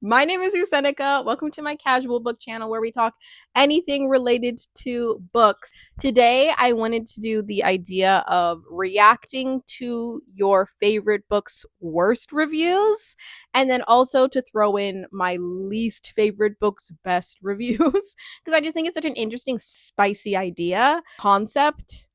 My name is Usenica. Welcome to my casual book channel where we talk anything related to books. Today, I wanted to do the idea of reacting to your favorite book's worst reviews, and then also to throw in my least favorite book's best reviews, because I just think it's such an interesting, spicy concept.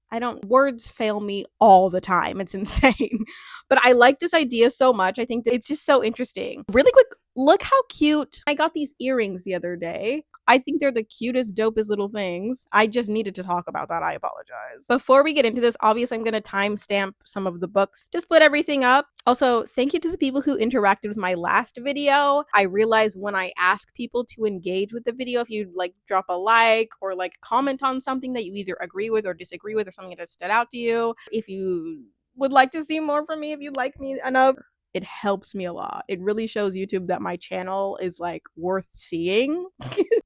Words fail me all the time. It's insane. But I like this idea so much. I think that it's just so interesting. Really quick, look how cute. I got these earrings the other day. I think they're the cutest, dopest little things. I just needed to talk about that. I apologize. Before we get into this, obviously, I'm going to timestamp some of the books to split everything up. Also, thank you to the people who interacted with my last video. I realize when I ask people to engage with the video, if you drop a like or comment on something that you either agree with or disagree with or something that stood out to you, if you would like to see more from me, if you like me enough, it helps me a lot. It really shows YouTube that my channel is worth seeing.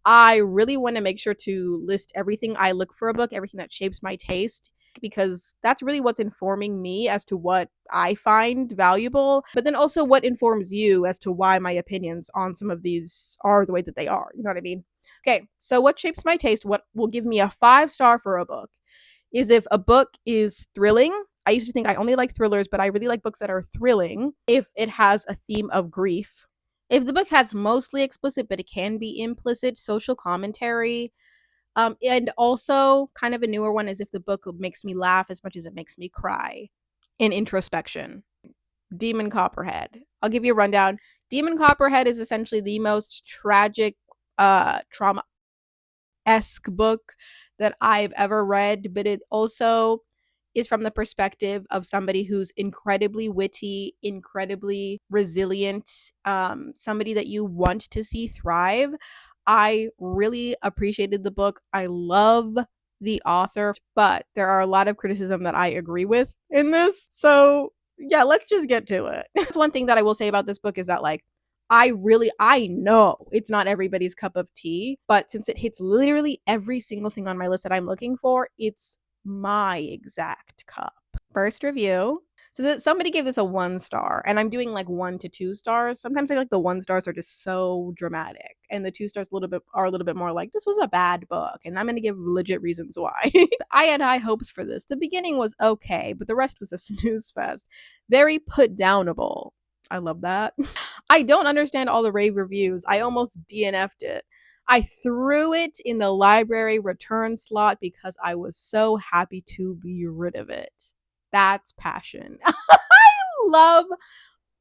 I really want to make sure to list everything I look for a book, everything that shapes my taste, because that's really what's informing me as to what I find valuable, but then also what informs you as to why my opinions on some of these are the way that they are. You know what I mean? Okay, so what shapes my taste, what will give me a 5-star for a book, is if a book is thrilling. I used to think I only like thrillers, but I really like books that are thrilling. If it has a theme of grief, if the book has mostly explicit, but it can be implicit social commentary, and also kind of a newer one is if the book makes me laugh as much as it makes me cry in introspection. Demon Copperhead. I'll give you a rundown. Demon Copperhead is essentially the most tragic, trauma-esque book that I've ever read, but it also is from the perspective of somebody who's incredibly witty, incredibly resilient, somebody that you want to see thrive. I really appreciated the book. I love the author, but there are a lot of criticism that I agree with in this. So yeah, let's just get to it. That's one thing that I will say about this book is that I know it's not everybody's cup of tea, but since it hits literally every single thing on my list that I'm looking for, it's my exact cup. First review. So that somebody gave this a 1-star, and I'm doing 1 to 2 stars. Sometimes I feel like the 1 stars are just so dramatic, and the 2 stars are a little bit more this was a bad book, and I'm gonna give legit reasons why. I had high hopes for this. The beginning was okay, but the rest was a snooze fest. Very put downable. I love that. I don't understand all the rave reviews. I almost DNF'd it. I threw it in the library return slot because I was so happy to be rid of it. That's passion. I love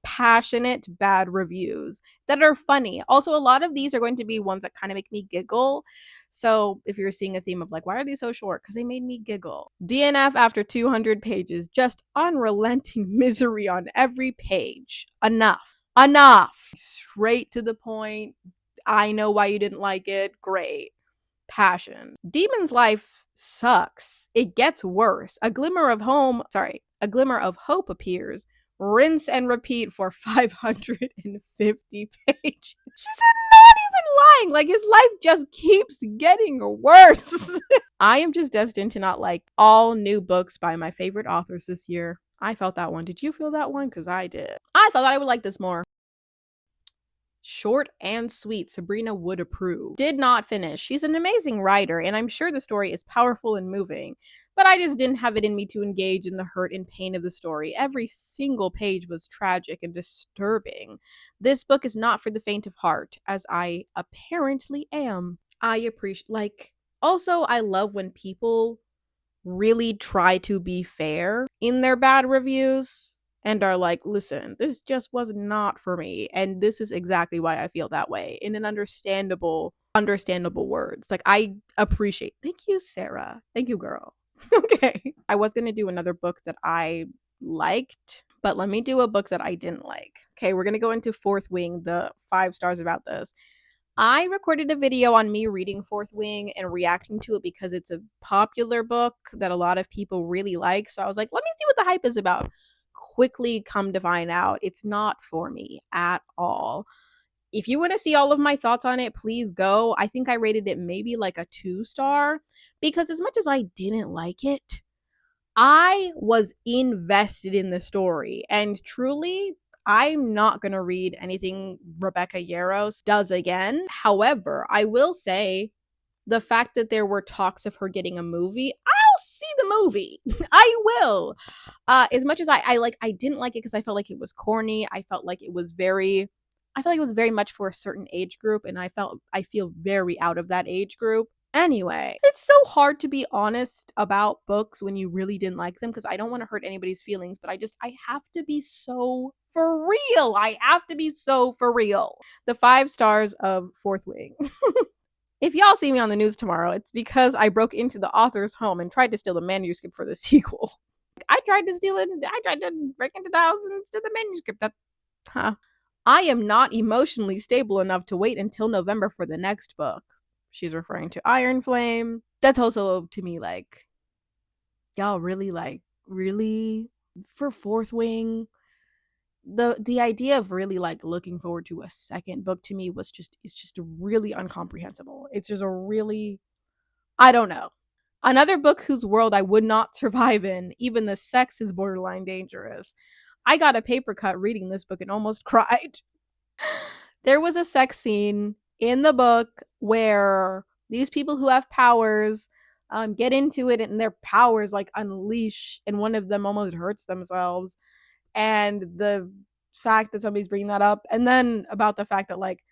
passionate bad reviews that are funny. Also, a lot of these are going to be ones that kind of make me giggle. So if you're seeing a theme of why are these so short? Because they made me giggle. DNF after 200 pages. Just unrelenting misery on every page. Enough. Straight to the point. I know why you didn't like it. Great. Passion. Demon's life sucks. It gets worse. A glimmer of hope appears. Rinse and repeat for 550 pages. She said not even lying. His life just keeps getting worse. I am just destined to not like all new books by my favorite authors this year. I felt that one. Did you feel that one? Because I did. I thought that I would like this more. Short and sweet. Sabrina would approve. Did not finish. She's an amazing writer, and I'm sure the story is powerful and moving, but I just didn't have it in me to engage in the hurt and pain of the story. Every single page was tragic and disturbing. This book is not for the faint of heart, as I apparently am. I appreciate, also, I love when people really try to be fair in their bad reviews and are listen, this just was not for me, and this is exactly why I feel that way, in an understandable words. I appreciate. Thank you, Sarah. Thank you, girl. Okay. I was gonna do another book that I liked, but let me do a book that I didn't like. Okay, we're gonna go into Fourth Wing, the 5 stars about this. I recorded a video on me reading Fourth Wing and reacting to it because it's a popular book that a lot of people really like. So I was like, let me see what the hype is about. Quickly come to find out, it's not for me at all. If you want to see all of my thoughts on it, please go. I think I rated it maybe a 2-star, because as much as I didn't like it, I was invested in the story, and truly, I'm not going to read anything Rebecca Yarros does again. However, I will say the fact that there were talks of her getting a movie, I'll see the movie. I will. As much as I didn't like it because I felt like it was corny. I felt like it was very much for a certain age group, and I feel very out of that age group. Anyway, it's so hard to be honest about books when you really didn't like them because I don't want to hurt anybody's feelings, but I have to be so for real. I have to be so for real. The 5 stars of Fourth Wing. If y'all see me on the news tomorrow, it's because I broke into the author's home and tried to steal the manuscript for the sequel. I tried to steal it. I tried to break into the house and steal the manuscript. I am not emotionally stable enough to wait until November for the next book. She's referring to Iron Flame. That's also to me like, y'all really for Fourth Wing. The idea of really like looking forward to a second book to me it's just really incomprehensible. It's just a really, I don't know. Another book whose world I would not survive in, even the sex is borderline dangerous. I got a paper cut reading this book and almost cried. There was a sex scene in the book where these people who have powers get into it and their powers like unleash, and one of them almost hurts themselves. And the fact that somebody's bringing that up, and then about the fact that like,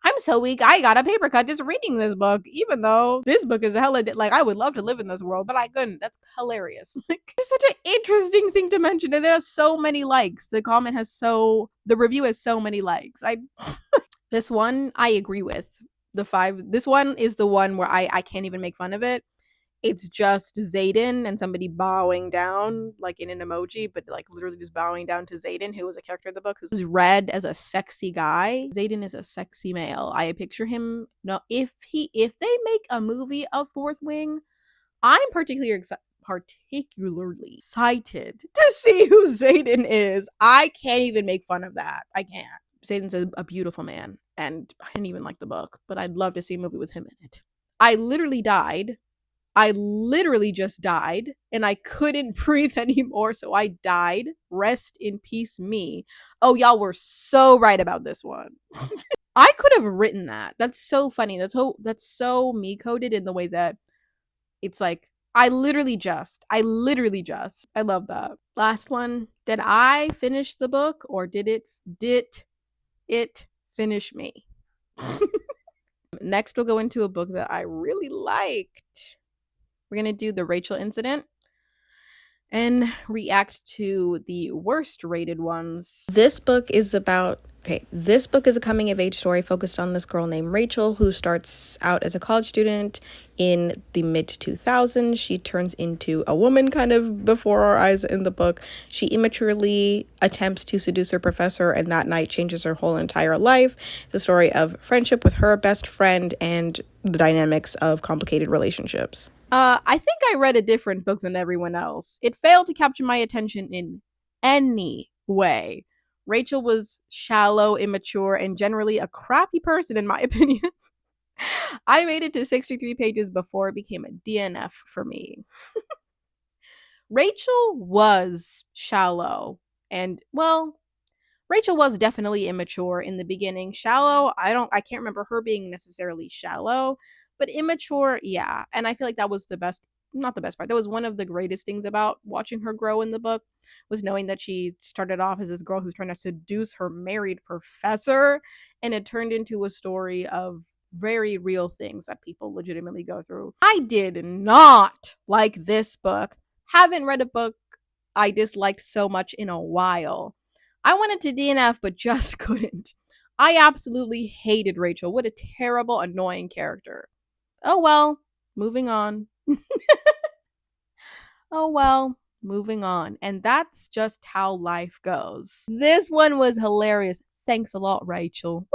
I'm so weak, I got a paper cut just reading this book, even though this book is hella like, I would love to live in this world, but I couldn't. That's hilarious. Like, it's such an interesting thing to mention, and it has so many likes. The review has so many likes. This one I agree with. This one is the one where I can't even make fun of it. It's just Zayden and somebody bowing down, like in an emoji, but like literally just bowing down to Zayden, who was a character in the book who's read as a sexy guy. Zayden is a sexy male. I picture him. No, if they make a movie of Fourth Wing, I'm particularly excited to see who Zayden is. I can't even make fun of that. I can't. Zayden's a beautiful man, and I didn't even like the book, but I'd love to see a movie with him in it. I literally died. I literally just died, and I couldn't breathe anymore, so I died. Rest in peace, me. Oh, y'all were so right about this one. I could have written that. That's so funny. That's so me coded in the way that it's like, I love that. Last one. Did I finish the book, or did it finish me? Next, we'll go into a book that I really liked. We're going to do the Rachel Incident and react to the worst rated ones. This book is a coming of age story focused on this girl named Rachel, who starts out as a college student in the mid 2000s. She turns into a woman kind of before our eyes in the book. She immaturely attempts to seduce her professor, and that night changes her whole entire life. The story of friendship with her best friend and the dynamics of complicated relationships. I think I read a different book than everyone else. It failed to capture my attention in any way. Rachel was shallow, immature, and generally a crappy person, in my opinion. I made it to 63 pages before it became a DNF for me. Rachel was shallow, and well, Rachel was definitely immature in the beginning. Shallow, I can't remember her being necessarily shallow, but immature, yeah. And I feel like that was not the best part. That was one of the greatest things about watching her grow in the book, was knowing that she started off as this girl who's trying to seduce her married professor, and it turned into a story of very real things that people legitimately go through. I did not like this book. Haven't read a book I disliked so much in a while. I wanted to DNF, but just couldn't. I absolutely hated Rachel. What a terrible, annoying character. Oh well, moving on. Oh well, moving on. And that's just how life goes. This one was hilarious. Thanks a lot, Rachel.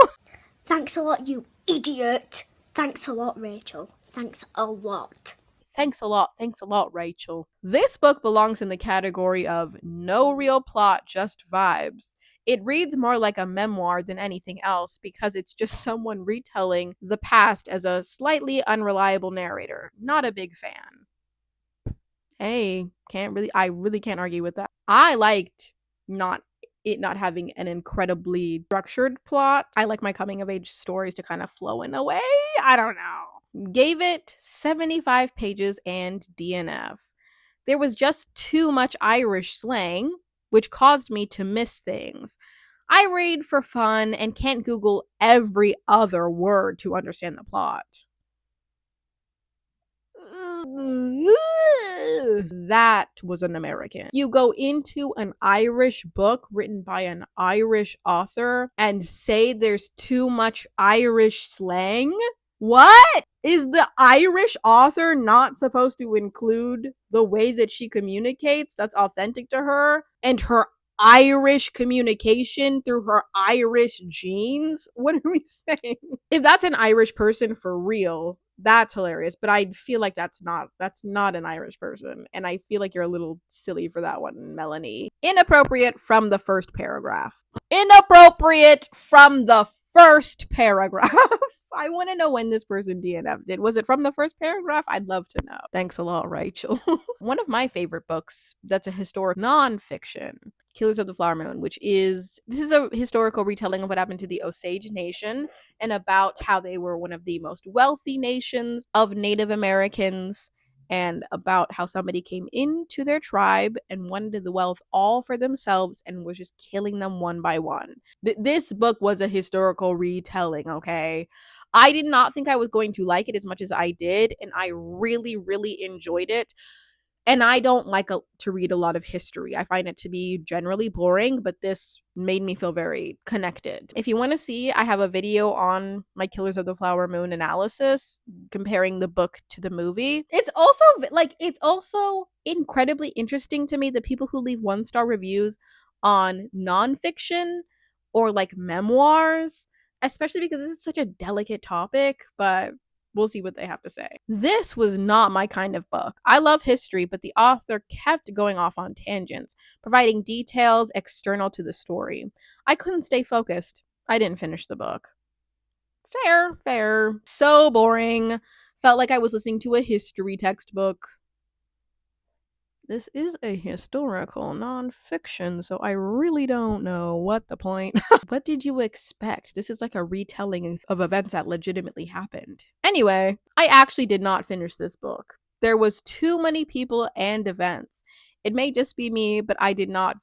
Thanks a lot, you idiot. Thanks a lot, Rachel. Thanks a lot. Thanks a lot, Rachel. This book belongs in the category of no real plot, just vibes. It reads more like a memoir than anything else because it's just someone retelling the past as a slightly unreliable narrator. Not a big fan. Hey, I really can't argue with that. I liked not it not having an incredibly structured plot. I like my coming of age stories to kind of flow in a way. I don't know. Gave it 75 pages and DNF. There was just too much Irish slang, which caused me to miss things. I read for fun and can't Google every other word to understand the plot. That was an American. You go into an Irish book written by an Irish author and say there's too much Irish slang? What? Is the Irish author not supposed to include the way that she communicates that's authentic to her and her Irish communication through her Irish genes? What are we saying? If that's an Irish person for real, that's hilarious. But I feel like that's not an Irish person, and I feel like you're a little silly for that one, Melanie. Inappropriate from the first paragraph. Inappropriate from the first paragraph. I want to know when this person DNF'd it. Was it from the first paragraph? I'd love to know. Thanks a lot, Rachel. One of my favorite books that's a historic nonfiction, Killers of the Flower Moon, which is this is a historical retelling of what happened to the Osage Nation and about how they were one of the most wealthy nations of Native Americans and about how somebody came into their tribe and wanted the wealth all for themselves and was just killing them one by one. This book was a historical retelling, okay? I did not think I was going to like it as much as I did, and I really, really enjoyed it. And I don't like to read a lot of history. I find it to be generally boring, but this made me feel very connected. If you want to see, I have a video on my Killers of the Flower Moon analysis comparing the book to the movie. It's also incredibly interesting to me the people who leave 1-star reviews on nonfiction or like memoirs, especially because this is such a delicate topic, but we'll see what they have to say. This was not my kind of book. I love history, but the author kept going off on tangents, providing details external to the story. I couldn't stay focused. I didn't finish the book. Fair, fair. So boring. Felt like I was listening to a history textbook. This is a historical nonfiction, so I really don't know what the point. What did you expect? This is like a retelling of events that legitimately happened. Anyway, I actually did not finish this book. There was too many people and events. It may just be me, but I did not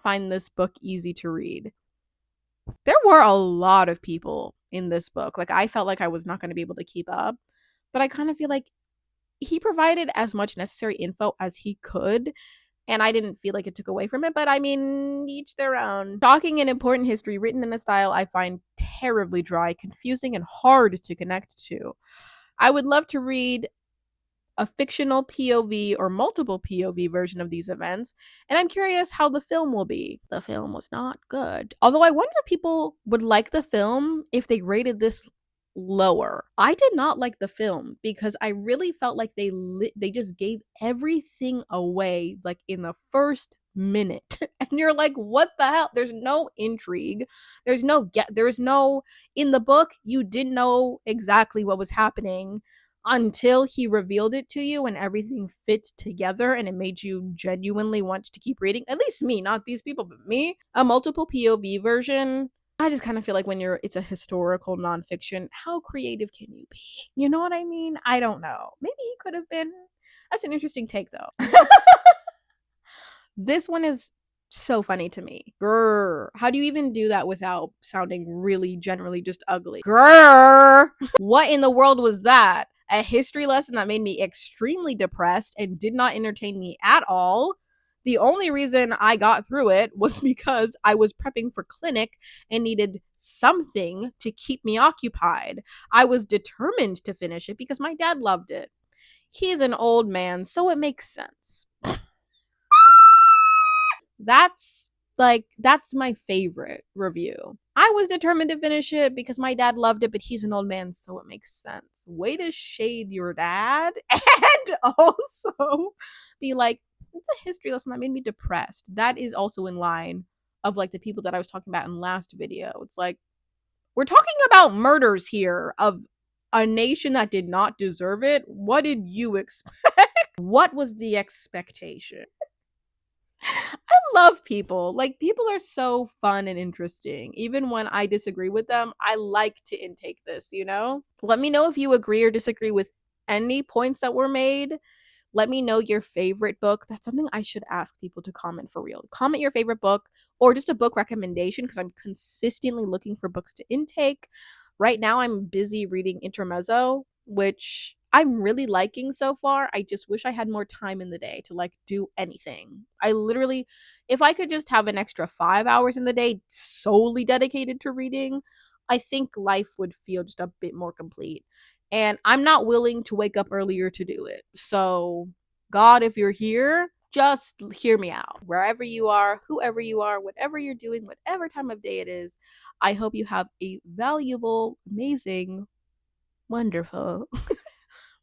find this book easy to read. There were a lot of people in this book. Like I felt like I was not going to be able to keep up, but I kind of feel like he provided as much necessary info as he could, and I didn't feel like it took away from it, but I mean, each their own. Shocking and important history written in a style I find terribly dry, confusing, and hard to connect to. I would love to read a fictional POV or multiple POV version of these events, and I'm curious how the film will be. The film was not good. Although I wonder if people would like the film if they rated this lower. I did not like the film because I really felt like they just gave everything away like in the first minute. And you're like, what the hell? There's no intrigue. There's no in the book you didn't know exactly what was happening until he revealed it to you and everything fit together and it made you genuinely want to keep reading. At least me, not these people, but me. A multiple POV version, I just kind of feel like when it's a historical nonfiction, how creative can you be? You know what I mean? I don't know. Maybe he could have been. That's an interesting take, though. This one is so funny to me. Grrr. How do you even do that without sounding really generally just ugly? Grrr. What in the world was that? A history lesson that made me extremely depressed and did not entertain me at all. The only reason I got through it was because I was prepping for clinic and needed something to keep me occupied. I was determined to finish it because my dad loved it. He's an old man, so it makes sense. That's my favorite review. I was determined to finish it because my dad loved it, but he's an old man, so it makes sense. Way to shade your dad and also be like, it's a history lesson that made me depressed. That is also in line of like the people that I was talking about in last video. It's like, we're talking about murders here of a nation that did not deserve it. What did you expect? What was the expectation? I love people. Like, people are so fun and interesting. Even when I disagree with them, I like to intake this, you know? Let me know if you agree or disagree with any points that were made. Let me know your favorite book. That's something I should ask people to comment for real. Comment your favorite book or just a book recommendation because I'm consistently looking for books to intake. Right now, I'm busy reading Intermezzo, which I'm really liking so far. I just wish I had more time in the day to like do anything. I literally, if I could just have an extra 5 hours in the day solely dedicated to reading, I think life would feel just a bit more complete. And I'm not willing to wake up earlier to do it. So, God, if you're here, just hear me out. Wherever you are, whoever you are, whatever you're doing, whatever time of day it is, I hope you have a valuable, amazing, wonderful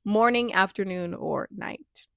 morning, afternoon, or night.